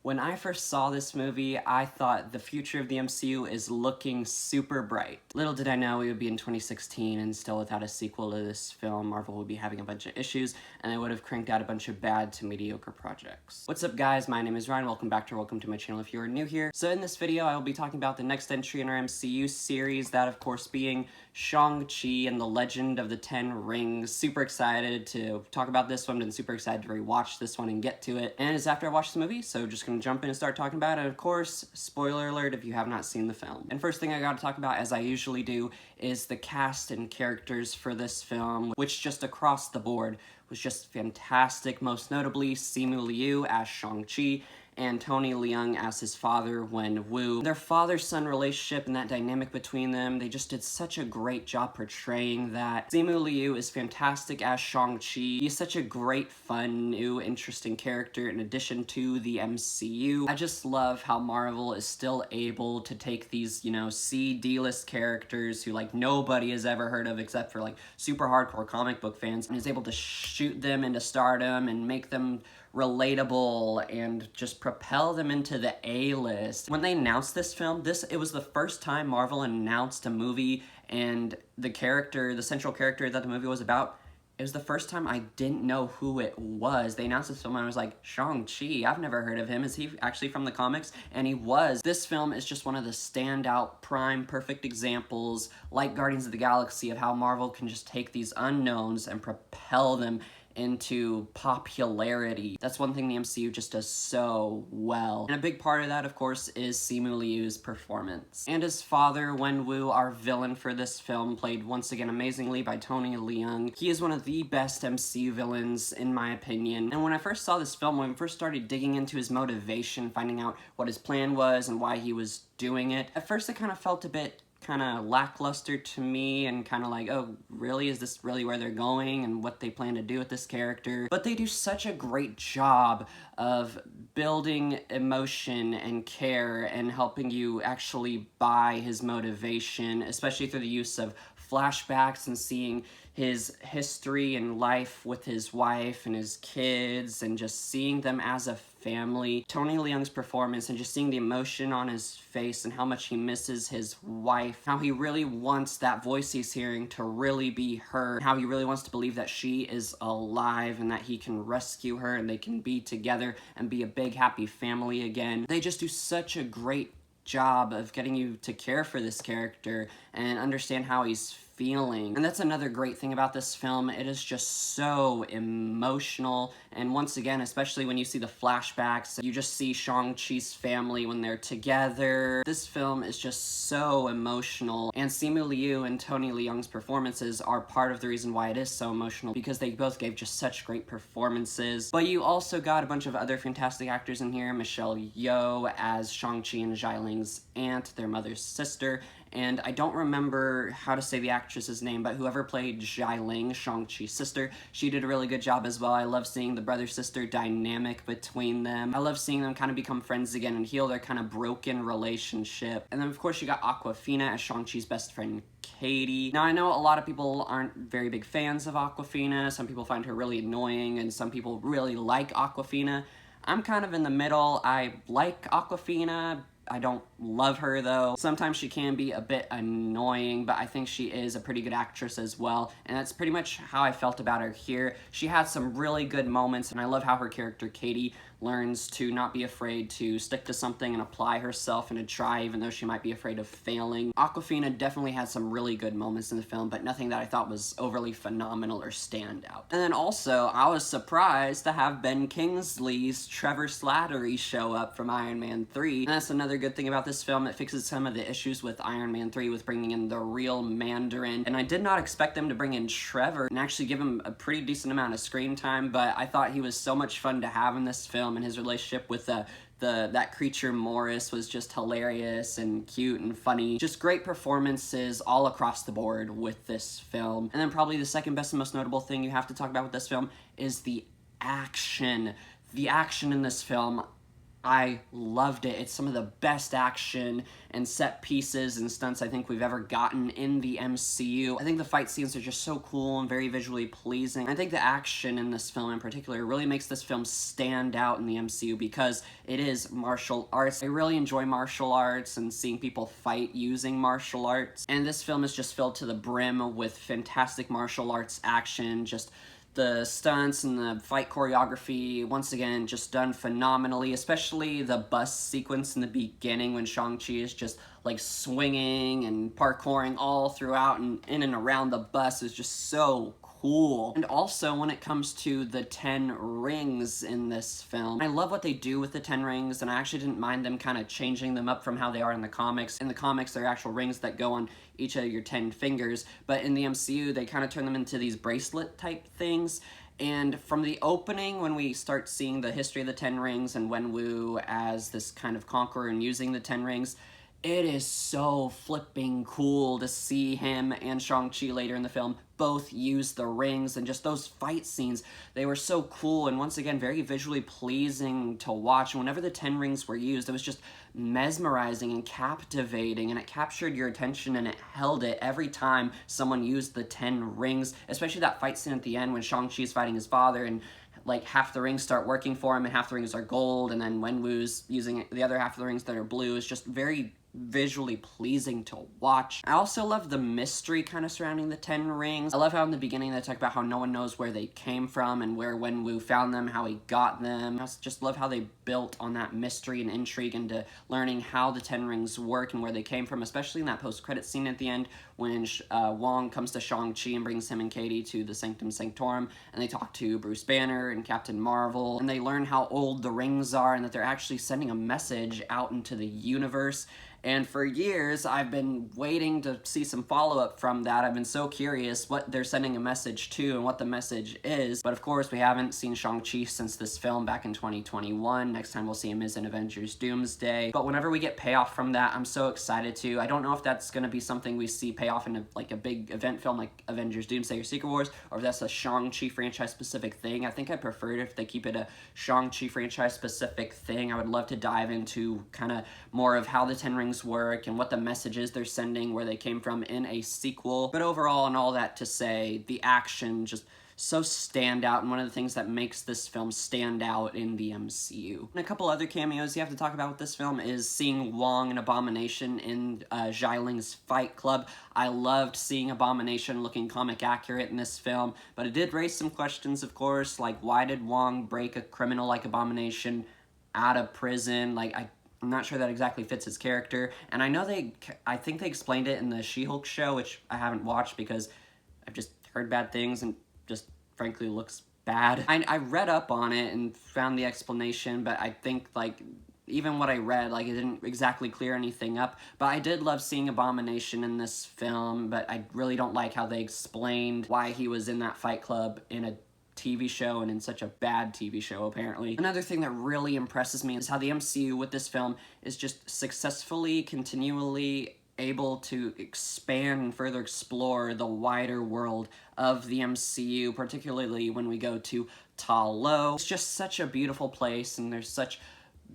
When I first saw this movie, I thought the future of the MCU is looking super bright. Little did I know we would be in 2016 and still without a sequel to this film. Marvel would be having a bunch of issues, and they would have cranked out a bunch of bad to mediocre projects. What's up, guys? My name is Ryan. Welcome to my channel if you are new here. So in this video, I will be talking about the next entry in our MCU series, that of course being Shang-Chi and the Legend of the Ten Rings. Super excited to talk about this one, and super excited to rewatch this one and get to it. And it's after I watched the movie, so just gonna jump in and start talking about it. And of course, spoiler alert if you have not seen the film. And first thing I gotta talk about, as I usually do, is the cast and characters for this film, which just across the board was just fantastic. Most notably, Simu Liu as Shang-Chi, and Tony Leung as his father, Wen-Wu. Their father-son relationship and that dynamic between them, they just did such a great job portraying that. Simu Liu is fantastic as Shang-Chi. He's such a great, fun, new, interesting character in addition to the MCU. I just love how Marvel is still able to take these, D-list characters who, nobody has ever heard of except for, super hardcore comic book fans, and is able to shoot them into stardom and make them relatable and just propel them into the A-list. When they announced this film, it was the first time Marvel announced a movie, and the central character that the movie was about, it was the first time I didn't know who it was. They announced this film and I was like, Shang-Chi, I've never heard of him. Is he actually from the comics? And he was. This film is just one of the standout, prime, perfect examples, like Guardians of the Galaxy, of how Marvel can just take these unknowns and propel them into popularity. That's one thing the MCU just does so well. And a big part of that, of course, is Simu Liu's performance. And his father, Wen-Wu, our villain for this film, played once again amazingly by Tony Leung. He is one of the best MCU villains, in my opinion. And when I first saw this film, when I first started digging into his motivation, finding out what his plan was and why he was doing it, at first it kind of felt a bit lackluster to me, and oh, really? Is this really where they're going and what they plan to do with this character? But they do such a great job of building emotion and care and helping you actually buy his motivation, especially through the use of flashbacks and seeing his history and life with his wife and his kids, and just seeing them as a family. Tony Leung's performance and just seeing the emotion on his face and how much he misses his wife, how he really wants that voice he's hearing to really be her, how he really wants to believe that she is alive and that he can rescue her and they can be together and be a big happy family again. They just do such a great job of getting you to care for this character and understand how he's feeling. And that's another great thing about this film. It is just so emotional, and once again, especially when you see the flashbacks, you just see Shang-Chi's family when they're together. This film is just so emotional, and Simu Liu and Tony Leung's performances are part of the reason why it is so emotional, because they both gave just such great performances. But you also got a bunch of other fantastic actors in here. Michelle Yeoh as Shang-Chi and Xiaoling's aunt, their mother's sister, and I don't remember how to say the actress's name, but whoever played Xiaoling, Shang-Chi's sister, she did a really good job as well. I love seeing the brother-sister dynamic between them. I love seeing them kind of become friends again and heal their kind of broken relationship. And then of course you got Awkwafina as Shang-Chi's best friend, Katie. Now I know a lot of people aren't very big fans of Awkwafina. Some people find her really annoying, and some people really like Awkwafina. I'm kind of in the middle. I like Awkwafina. I don't love her though. Sometimes she can be a bit annoying, but I think she is a pretty good actress as well, and that's pretty much how I felt about her here. She had some really good moments, and I love how her character Katie learns to not be afraid to stick to something and apply herself and to try, even though she might be afraid of failing. Awkwafina definitely had some really good moments in the film, but nothing that I thought was overly phenomenal or standout. And then also, I was surprised to have Ben Kingsley's Trevor Slattery show up from Iron Man 3. And that's another good thing about this film. It fixes some of the issues with Iron Man 3 with bringing in the real Mandarin. And I did not expect them to bring in Trevor and actually give him a pretty decent amount of screen time, but I thought he was so much fun to have in this film, and his relationship with that creature Morris was just hilarious and cute and funny. Just great performances all across the board with this film. And then probably the second best and most notable thing you have to talk about with this film is the action. The action in this film, I loved it. It's some of the best action and set pieces and stunts I think we've ever gotten in the MCU. I think the fight scenes are just so cool and very visually pleasing. I think the action in this film in particular really makes this film stand out in the MCU because it is martial arts. I really enjoy martial arts and seeing people fight using martial arts. And this film is just filled to the brim with fantastic martial arts action, just the stunts and the fight choreography, once again, just done phenomenally, especially the bus sequence in the beginning when Shang-Chi is just like swinging and parkouring all throughout and in and around the bus is just so cool. And also when it comes to the 10 rings in this film, I love what they do with the 10 rings, and I actually didn't mind them kind of changing them up from how they are in the comics. In the comics, they're actual rings that go on each of your 10 fingers, but in the MCU, they kind of turn them into these bracelet type things. And from the opening, when we start seeing the history of the 10 rings and Wenwu as this kind of conqueror and using the 10 rings, it is so flipping cool to see him and Shang-Chi later in the film both use the rings, and just those fight scenes, they were so cool and once again very visually pleasing to watch. And whenever the 10 rings were used, it was just mesmerizing and captivating, and it captured your attention and it held it every time someone used the 10 rings, especially that fight scene at the end when Shang-Chi is fighting his father and like half the rings start working for him and half the rings are gold, and then Wenwu's using the other half of the rings that are blue. Is just very visually pleasing to watch. I also love the mystery kind of surrounding the 10 rings. I love how in the beginning they talk about how no one knows where they came from and where Wenwu found them, how he got them. I just love how they built on that mystery and intrigue into learning how the 10 rings work and where they came from, especially in that post-credit scene at the end when Wong comes to Shang-Chi and brings him and Katie to the Sanctum Sanctorum, and they talk to Bruce Banner and Captain Marvel, and they learn how old the rings are and that they're actually sending a message out into the universe. And for years, I've been waiting to see some follow-up from that. I've been so curious what they're sending a message to and what the message is. But of course, we haven't seen Shang-Chi since this film back in 2021. Next time we'll see him is in Avengers Doomsday. But whenever we get payoff from that, I'm so excited to. I don't know if that's going to be something we see payoff in a big event film like Avengers Doomsday or Secret Wars, or if that's a Shang-Chi franchise-specific thing. I think I prefer it if they keep it a Shang-Chi franchise-specific thing. I would love to dive into kind of more of how the Ten Rings work and what the messages they're sending, where they came from in a sequel. But overall, and all that to say, the action just so stand out, and one of the things that makes this film stand out in the MCU. And a couple other cameos you have to talk about with this film is seeing Wong and Abomination in Xialing's Fight Club. I loved seeing Abomination looking comic accurate in this film, but it did raise some questions, of course, like why did Wong break a criminal like Abomination out of prison? Like, I'm not sure that exactly fits his character, and I think they explained it in the She-Hulk show, which I haven't watched because I've just heard bad things and just frankly looks bad. I read up on it and found the explanation, but I think like even what I read, like it didn't exactly clear anything up. But I did love seeing Abomination in this film, but I really don't like how they explained why he was in that fight club in a TV show, and in such a bad TV show, apparently. Another thing that really impresses me is how the MCU with this film is just successfully, continually able to expand and further explore the wider world of the MCU, particularly when we go to Ta Lo. It's just such a beautiful place, and there's such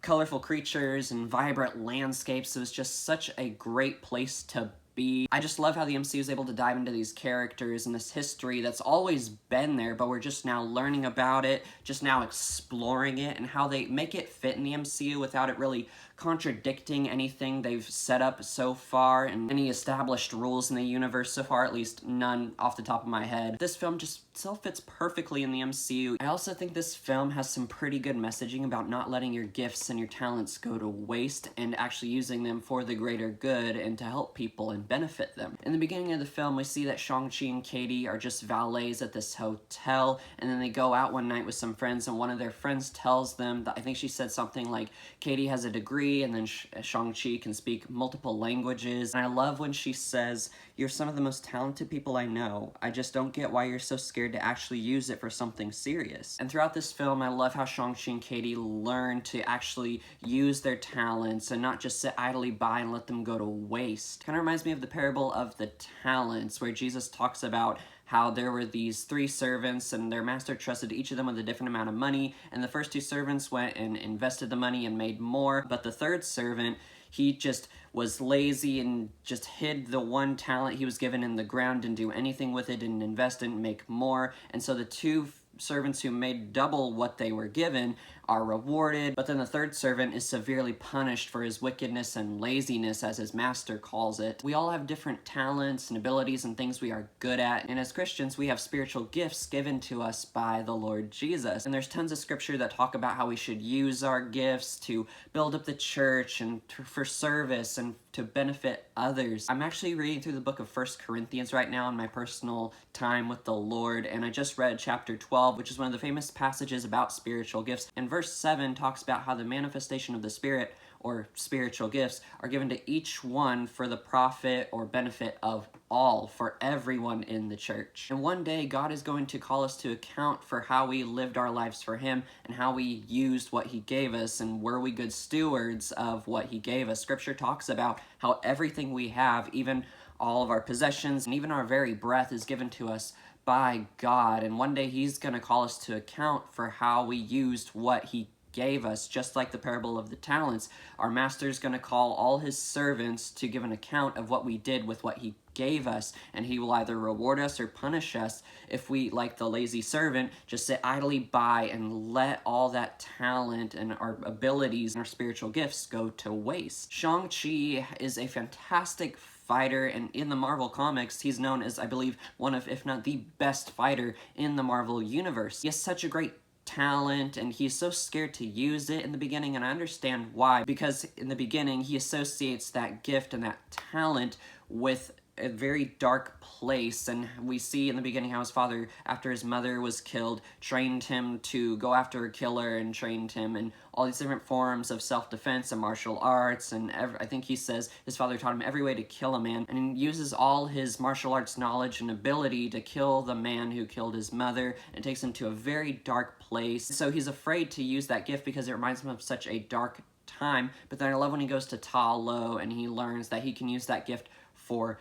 colorful creatures and vibrant landscapes. It was just such a great place to be. I just love how the MCU is able to dive into these characters and this history that's always been there, but we're just now learning about it, just now exploring it, and how they make it fit in the MCU without it really contradicting anything they've set up so far and any established rules in the universe so far, at least none off the top of my head. This film just still fits perfectly in the MCU. I also think this film has some pretty good messaging about not letting your gifts and your talents go to waste and actually using them for the greater good and to help people and benefit them. In the beginning of the film, we see that Shang-Chi and Katie are just valets at this hotel, and then they go out one night with some friends, and one of their friends tells them that, I think she said something like, Katie has a degree, and then Shang-Chi can speak multiple languages. And I love when she says, "You're some of the most talented people I know. I just don't get why you're so scared to actually use it for something serious." And throughout this film, I love how Shang-Chi and Katie learn to actually use their talents and not just sit idly by and let them go to waste. Kind of reminds me of the parable of the talents, where Jesus talks about how there were these 3 servants and their master trusted each of them with a different amount of money, and the first 2 servants went and invested the money and made more, but the 3rd servant, he just was lazy and just hid the 1 talent he was given in the ground, didn't do anything with it, didn't invest, didn't make more, and so the 2 servants who made double what they were given are rewarded, but then the 3rd servant is severely punished for his wickedness and laziness, as his master calls it. We all have different talents and abilities and things we are good at, and as Christians we have spiritual gifts given to us by the Lord Jesus. And there's tons of scripture that talk about how we should use our gifts to build up the church and for service and to benefit others. I'm actually reading through the book of 1 Corinthians right now in my personal time with the Lord, and I just read chapter 12, which is one of the famous passages about spiritual gifts. And verse 7 talks about how the manifestation of the Spirit, or spiritual gifts, are given to each one for the profit or benefit of all, for everyone in the church. And one day God is going to call us to account for how we lived our lives for Him and how we used what He gave us, and were we good stewards of what He gave us. Scripture talks about how everything we have, even all of our possessions and even our very breath, is given to us by God, and one day He's going to call us to account for how we used what He gave us. Just like the parable of the talents, our master's going to call all His servants to give an account of what we did with what He gave us, and He will either reward us or punish us if we, like the lazy servant, just sit idly by and let all that talent and our abilities and our spiritual gifts go to waste. Shang-Chi is a fantastic fighter, and in the Marvel comics, he's known as, I believe, one of, if not the best fighter in the Marvel universe. He has such a great talent, and he's so scared to use it in the beginning, and I understand why, because in the beginning, he associates that gift and that talent with a very dark place, and we see in the beginning how his father, after his mother was killed, trained him to go after a killer, and trained him in all these different forms of self-defense and martial arts, and I think he says his father taught him every way to kill a man, and he uses all his martial arts knowledge and ability to kill the man who killed his mother, and takes him to a very dark place. So he's afraid to use that gift because it reminds him of such a dark time, but then I love when he goes to Ta Lo and he learns that he can use that gift for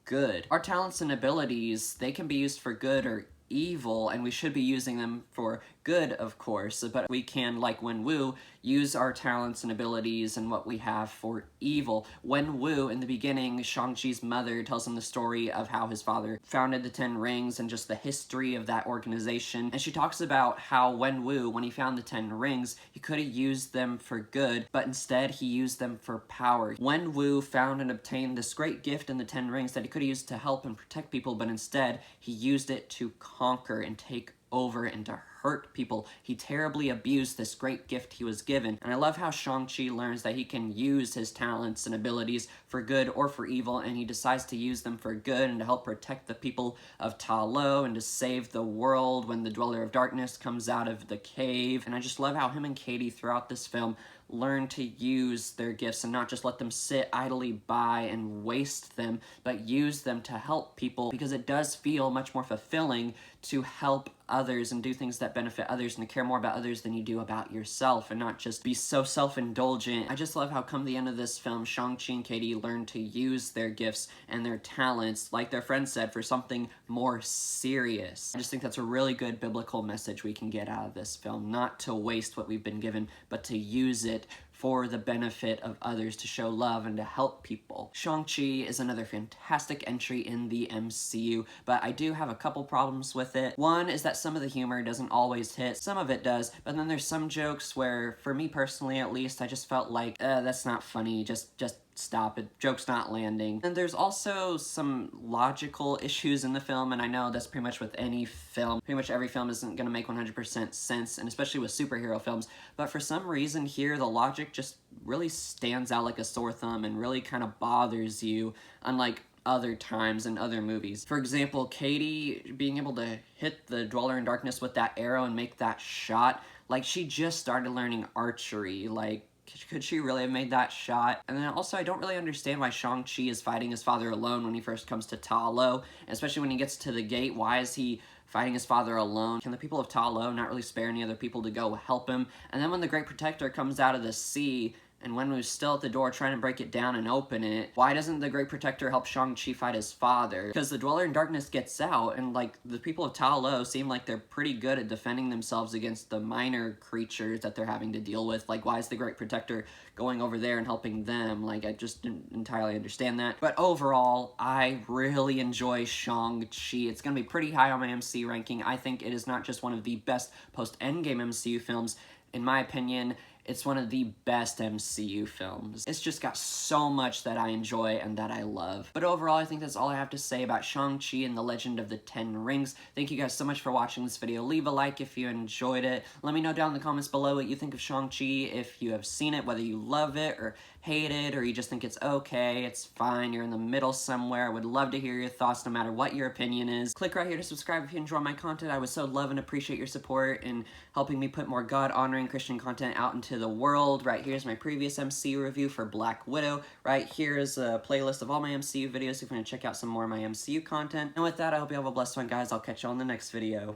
good. Our talents and abilities, they can be used for good or evil, and we should be using them for good, of course, but we can, like Wenwu, use our talents and abilities and what we have for evil. Wenwu, in the beginning, Shang-Chi's mother tells him the story of how his father founded the Ten Rings and just the history of that organization, and she talks about how Wenwu, when he found the Ten Rings, he could have used them for good, but instead he used them for power. Wenwu found and obtained this great gift in the Ten Rings that he could have used to help and protect people, but instead he used it to conquer and take over and to hurt people. He terribly abused this great gift he was given. And I love how Shang-Chi learns that he can use his talents and abilities for good or for evil, and he decides to use them for good and to help protect the people of Ta Lo and to save the world when the Dweller of Darkness comes out of the cave. And I just love how him and Katie throughout this film learn to use their gifts and not just let them sit idly by and waste them, but use them to help people, because it does feel much more fulfilling to help others and do things that benefit others and to care more about others than you do about yourself, and not just be so self-indulgent. I just love how come the end of this film, Shang-Chi and Katie learn to use their gifts and their talents, like their friend said, for something more serious. I just think that's a really good biblical message we can get out of this film, not to waste what we've been given, but to use it for the benefit of others, to show love and to help people. Shang-Chi is another fantastic entry in the MCU, but I do have a couple problems with it. One is that some of the humor doesn't always hit. Some of it does, but then there's some jokes where, for me personally at least, I just felt like, that's not funny, just stop it, joke's not landing. And there's also some logical issues in the film, and I know that's pretty much with any film. Pretty much every film isn't gonna make 100% sense, and especially with superhero films, but for some reason here, the logic just really stands out like a sore thumb and really kind of bothers you, unlike other times in other movies. For example, Katie being able to hit the Dweller in Darkness with that arrow and make that shot, like she just started learning archery, like could she really have made that shot? And then also, I don't really understand why Shang-Chi is fighting his father alone when he first comes to Ta Lo, especially when he gets to the gate. Why is he fighting his father alone? Can the people of Ta Lo not really spare any other people to go help him? And then when the Great Protector comes out of the sea And when we was still at the door trying to break it down and open it, why doesn't the Great Protector help Shang-Chi fight his father? Because the Dweller in Darkness gets out, and like the people of Ta Lo seem like they're pretty good at defending themselves against the minor creatures that they're having to deal with. Like, why is the Great Protector going over there and helping them? Like, I just didn't entirely understand that. But overall, I really enjoy Shang-Chi. It's gonna be pretty high on my MCU ranking. I think it is not just one of the best post-Endgame MCU films. In my opinion, it's one of the best MCU films. It's just got so much that I enjoy and that I love. But overall, I think that's all I have to say about Shang-Chi and the Legend of the Ten Rings. Thank you guys so much for watching this video. Leave a like if you enjoyed it. Let me know down in the comments below what you think of Shang-Chi, if you have seen it, whether you love it or hate it, or you just think it's okay, it's fine, you're in the middle somewhere. I would love to hear your thoughts no matter what your opinion is. Click right here to subscribe if you enjoy my content. I would so love and appreciate your support in helping me put more God-honoring Christian content out into the world. Right here's my previous MCU review for Black Widow. Right here is a playlist of all my MCU videos if you want to check out some more of my MCU content. And with that, I hope you have a blessed one, guys. I'll catch you on the next video.